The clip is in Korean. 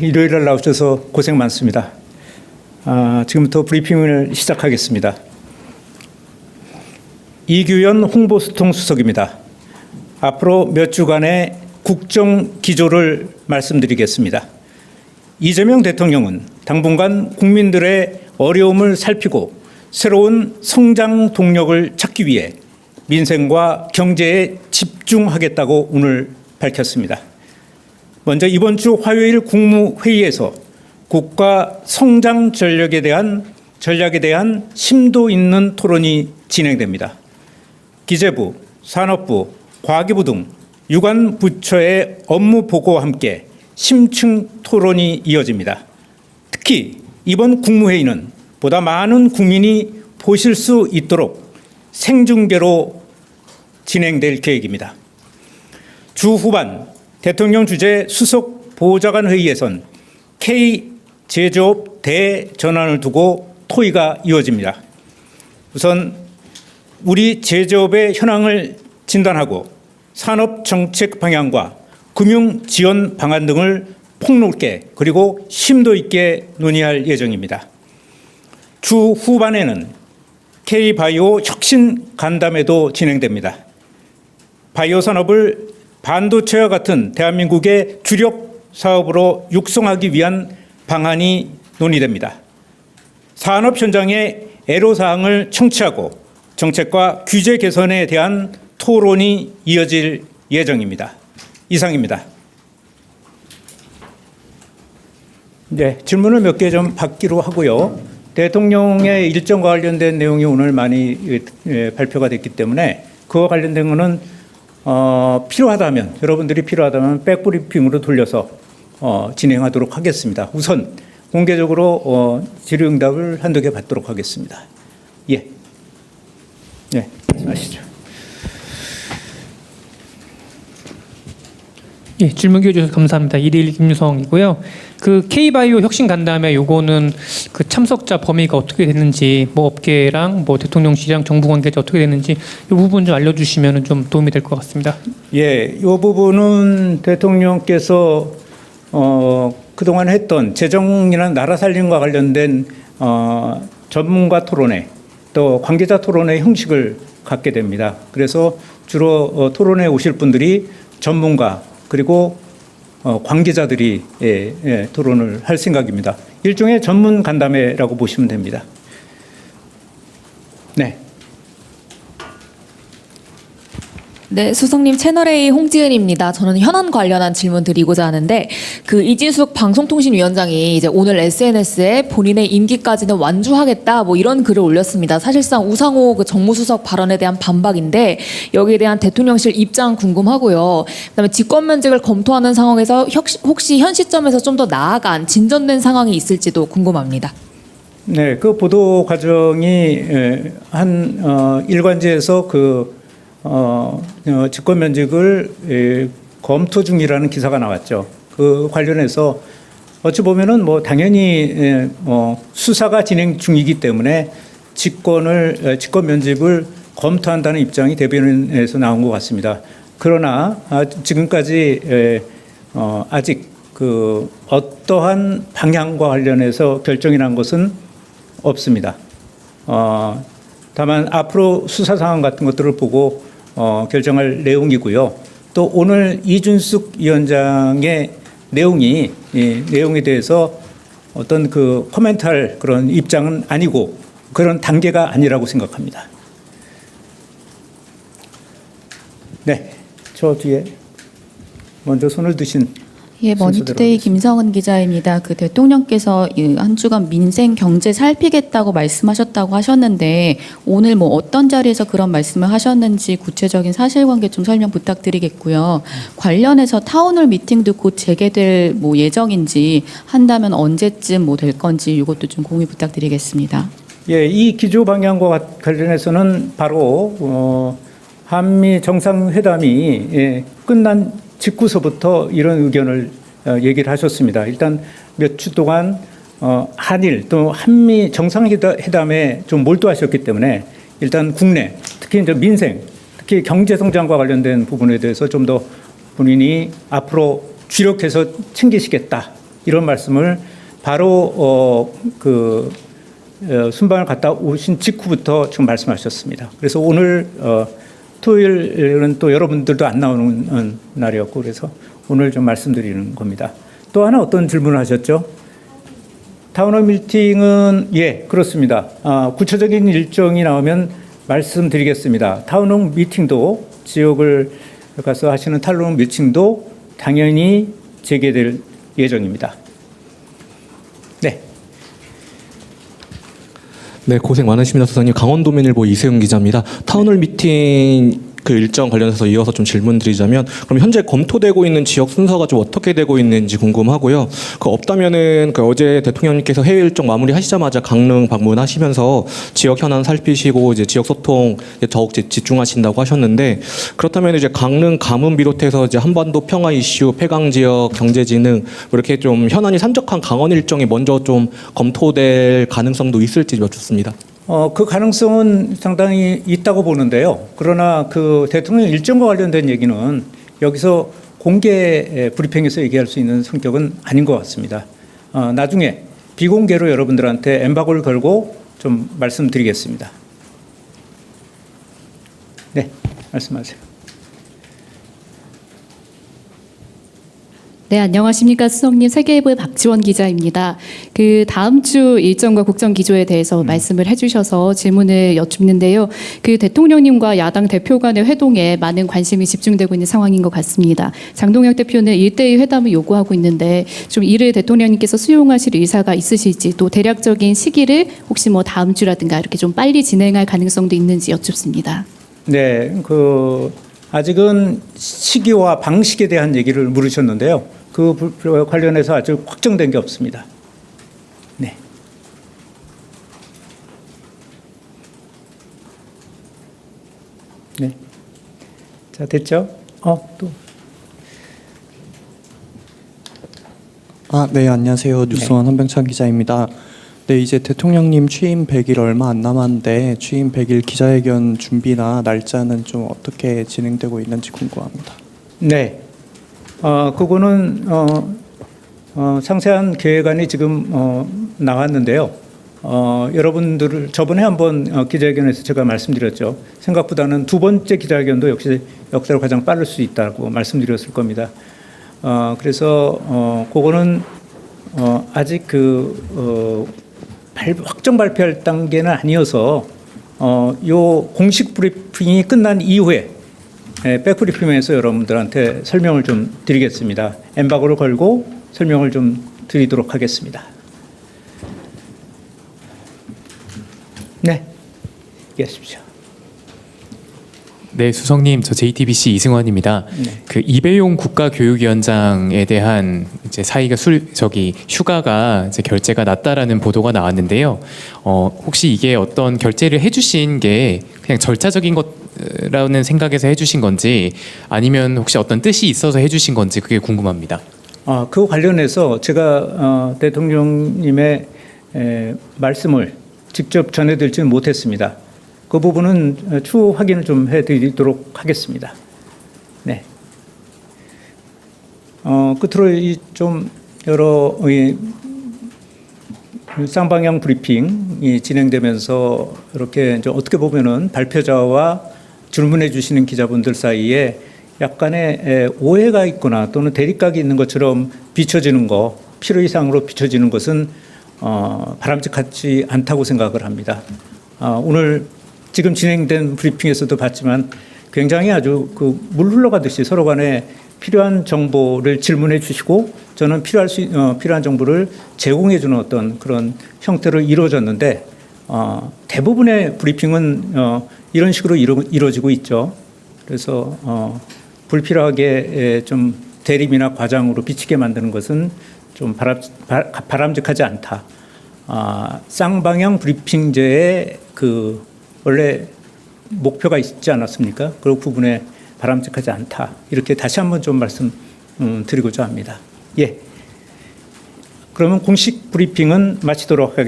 일요일날 나오셔서 고생 많습니다. 지금부터 브리핑을 시작하겠습니다. 이규현 홍보수통 수석입니다. 앞으로 몇 주간의 국정 기조를 말씀드리겠습니다. 이재명 대통령은 당분간 국민들의 어려움을 살피고 새로운 성장 동력을 찾기 위해 민생과 경제에 집중하겠다고 오늘 밝혔습니다. 먼저 이번 주 화요일 국무회의에서 국가 성장 전략에 대한 심도 있는 토론이 진행됩니다. 기재부, 산업부, 과기부 등 유관 부처의 업무 보고와 함께 심층 토론이 이어집니다. 특히 이번 국무회의는 보다 많은 국민이 보실 수 있도록 생중계로 진행될 계획입니다. 주 후반 대통령 주재 수석 보좌관 회의에선 K 제조업 대전환을 두고 토의가 이어집니다. 우선 우리 제조업의 현황을 진단하고 산업 정책 방향과 금융 지원 방안 등을 폭넓게 그리고 심도 있게 논의할 예정입니다. 주 후반에는 K바이오 혁신 간담회도 진행됩니다. 바이오 산업을 반도체와 같은 대한민국의 주력 사업으로 육성하기 위한 방안이 논의됩니다. 산업 현장의 애로사항을 청취하고 정책과 규제 개선에 대한 토론이 이어질 예정입니다. 이상입니다. 네, 질문을 몇 개 좀 받기로 하고요. 대통령의 일정과 관련된 내용이 오늘 많이 발표가 됐기 때문에 그와 관련된 것은 필요하다면 여러분들이 필요하다면 백브리핑으로 돌려서 진행하도록 하겠습니다. 우선 공개적으로 질의응답을 한두 개 받도록 하겠습니다. 예, 말씀하시죠. 예, 질문 기회 주셔서 감사합니다. 1일 김유성이고요. 그 K바이오 혁신 간담회 요거는 그 참석자 범위가 어떻게 됐는지, 뭐 업계랑 뭐 대통령실이랑 정부 관계자 어떻게 됐는지 이 부분 좀 알려주시면 좀 도움이 될 것 같습니다. 예, 이 부분은 대통령께서 그동안 했던 재정이나 나라 살림과 관련된 전문가 토론회 또 관계자 토론회 형식을 갖게 됩니다. 그래서 주로 토론회 오실 분들이 전문가 그리고 관계자들이 토론을 할 생각입니다. 일종의 전문 간담회라고 보시면 됩니다. 네. 네, 수석님 채널A 홍지은입니다. 저는 현안 관련한 질문 드리고자 하는데 그 이진숙 방송통신위원장이 이제 오늘 SNS에 본인의 임기까지는 완주하겠다 뭐 이런 글을 올렸습니다. 사실상 우상호 그 정무수석 발언에 대한 반박인데 여기에 대한 대통령실 입장 궁금하고요. 그다음에 직권면직을 검토하는 상황에서 혹시 현 시점에서 좀 더 나아간 진전된 상황이 있을지도 궁금합니다. 네, 그 보도 과정이 한 일관지에서 직권면직을 검토 중이라는 기사가 나왔죠. 그 관련해서 어찌 보면은 뭐 당연히 수사가 진행 중이기 때문에 직권면직을 검토한다는 입장이 대변인에서 나온 것 같습니다. 그러나 지금까지 아직 그 어떠한 방향과 관련해서 결정이 난 것은 없습니다. 다만 앞으로 수사 상황 같은 것들을 보고 결정할 내용이고요. 또 오늘 이준숙 위원장의 내용에 대해서 어떤 그 코멘트할 그런 입장은 아니고 그런 단계가 아니라고 생각합니다. 네, 저 뒤에 먼저 손을 드신. 예, 머니투데이 김성은 기자입니다. 그 대통령께서 한 주간 민생 경제 살피겠다고 말씀하셨다고 하셨는데 오늘 뭐 어떤 자리에서 그런 말씀을 하셨는지 구체적인 사실관계 좀 설명 부탁드리겠고요. 관련해서 타운홀 미팅도 곧 재개될 뭐 예정인지 한다면 언제쯤 뭐 될 건지 이것도 좀 공유 부탁드리겠습니다. 예, 이 기조 방향과 관련해서는 바로 한미 정상회담이 끝난 직후서부터 이런 의견을 얘기를 하셨습니다. 일단 몇 주 동안 한일 또 한미 정상회담에 좀 몰두하셨기 때문에 일단 국내 특히 이제 민생 특히 경제 성장과 관련된 부분에 대해서 좀 더 본인이 앞으로 주력해서 챙기시겠다 이런 말씀을 바로 순방을 갔다 오신 직후부터 지금 말씀하셨습니다. 그래서 오늘 토요일은 또 여러분들도 안 나오는 날이었고 그래서 오늘 좀 말씀드리는 겁니다. 또 하나 어떤 질문을 하셨죠? 타운홀 미팅은 예 그렇습니다. 구체적인 일정이 나오면 말씀드리겠습니다. 타운홀 미팅도 지역을 가서 하시는 타운홀 미팅도 당연히 재개될 예정입니다. 네. 네, 고생 많으십니다, 소장님. 강원도민일보 이세용 기자입니다. 타운홀 미팅 그 일정 관련해서 이어서 좀 질문드리자면, 그럼 현재 검토되고 있는 지역 순서가 좀 어떻게 되고 있는지 궁금하고요. 그 없다면은 그 어제 대통령님께서 해외 일정 마무리하시자마자 강릉 방문하시면서 지역 현안 살피시고 이제 지역 소통 더욱 집중하신다고 하셨는데, 그렇다면 이제 강릉 가문 비롯해서 이제 한반도 평화 이슈, 폐강 지역, 경제진흥 이렇게 좀 현안이 산적한 강원 일정이 먼저 좀 검토될 가능성도 있을지 여쭙습니다. 그 가능성은 상당히 있다고 보는데요. 그러나 그 대통령 일정과 관련된 얘기는 여기서 공개 브리핑에서 얘기할 수 있는 성격은 아닌 것 같습니다. 나중에 비공개로 여러분들한테 엠바고를 걸고 좀 말씀드리겠습니다. 네, 말씀하세요. 네, 안녕하십니까. 수석님, 세계일보의 박지원 기자입니다. 그 다음 주 일정과 국정 기조에 대해서 말씀을 해주셔서 질문을 여쭙는데요. 그 대통령님과 야당 대표 간의 회동에 많은 관심이 집중되고 있는 상황인 것 같습니다. 장동혁 대표는 1대1 회담을 요구하고 있는데 좀 이를 대통령님께서 수용하실 의사가 있으실지, 또 대략적인 시기를 혹시 뭐 다음 주라든가 이렇게 좀 빨리 진행할 가능성도 있는지 여쭙습니다. 네, 아직은 시기와 방식에 대한 얘기를 물으셨는데요. 그 관련해서 아직 확정된 게 없습니다. 네. 네. 자, 됐죠? 또. 네, 안녕하세요. 뉴스원 한병찬 기자입니다. 네, 이제 대통령님 취임 100일 얼마 안 남았는데 취임 100일 기자회견 준비나 날짜는 좀 어떻게 진행되고 있는지 궁금합니다. 네. 그거는 상세한 계획안이 지금 나왔는데요. 여러분들 저번에 한번 기자회견에서 제가 말씀드렸죠. 생각보다는 두 번째 기자회견도 역시 역사로 가장 빠를 수 있다고 말씀드렸을 겁니다. 그래서 그거는 아직 확정 발표할 단계는 아니어서 요 공식 브리핑이 끝난 이후에 백브리핑에서 여러분들한테 설명을 좀 드리겠습니다. 엠바고를 걸고 설명을 좀 드리도록 하겠습니다. 네, 얘기하십시오. 네, 수석님, 저 JTBC 이승환입니다. 네. 그 이배용 국가교육위원장에 대한 이제 사이가 휴가가 이제 결재가 났다라는 보도가 나왔는데요. 혹시 이게 어떤 결재를 해주신 게 그냥 절차적인 것라는 생각에서 해주신 건지, 아니면 혹시 어떤 뜻이 있어서 해주신 건지 그게 궁금합니다. 그 관련해서 제가 대통령님의 말씀을 직접 전해드리지는 못했습니다. 그 부분은 추후 확인을 좀 해드리도록 하겠습니다. 네. 끝으로 좀 여러 쌍방향 브리핑이 진행되면서 이렇게 이제 어떻게 보면은 발표자와 질문해 주시는 기자분들 사이에 약간의 오해가 있거나 또는 대립각이 있는 것처럼 비춰지는 거, 필요 이상으로 비춰지는 것은 바람직하지 않다고 생각을 합니다. 오늘 지금 진행된 브리핑에서도 봤지만 굉장히 아주 물 흘러가듯이 서로 간에 필요한 정보를 질문해 주시고 저는 필요한 정보를 제공해 주는 어떤 그런 형태로 이루어졌는데 대부분의 브리핑은 이런 식으로 이루어지고 있죠. 그래서 불필요하게 좀 대립이나 과장으로 비치게 만드는 것은 좀 바람직하지 않다. 쌍방향 브리핑제의 원래 목표가 있지 않았습니까? 그 부분에 바람직하지 않다. 이렇게 다시 한번 좀 말씀드리고자 합니다. 예. 그러면 공식 브리핑은 마치도록 하겠습니다.